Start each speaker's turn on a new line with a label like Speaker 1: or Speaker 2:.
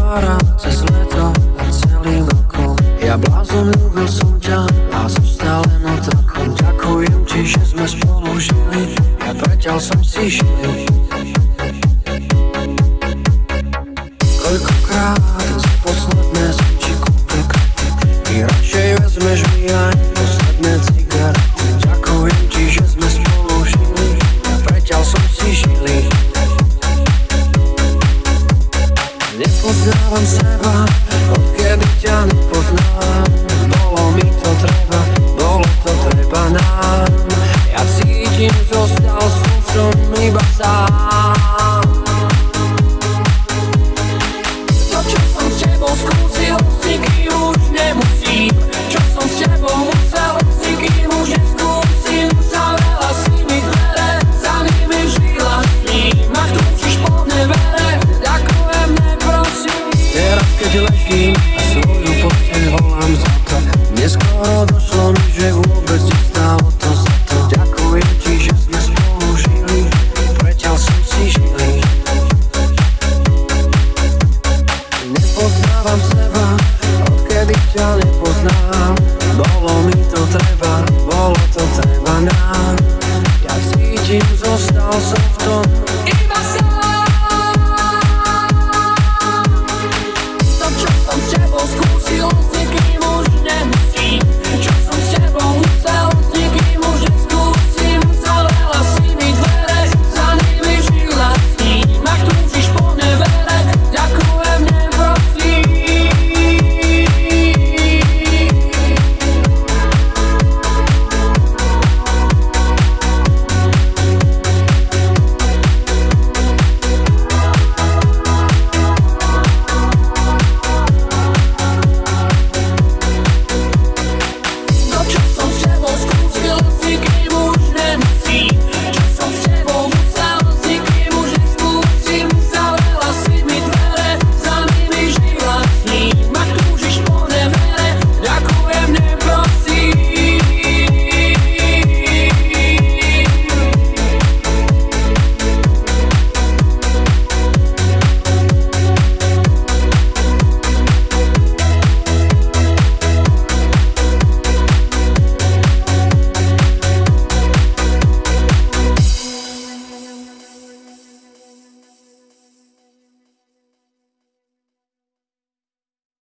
Speaker 1: tvára cez leto a celým rokom. Ja blázon, ľúbil som ťa a zostal len otrokom. Ďakujem ti, že sme spolu žili, ja preťal som si žili. Koľkokrát za posledné som ti kúpil kvety, ty radšej vezmeš mi aj posledné cigarety. Ďakujem ti, že sme spolu žili, ja preťal som si žili. Nepoznávam seba, odkedy ťa nepoznám. Bolo mi to treba, bolo to treba nám. Ja cítim, zostal som v tom iba sám.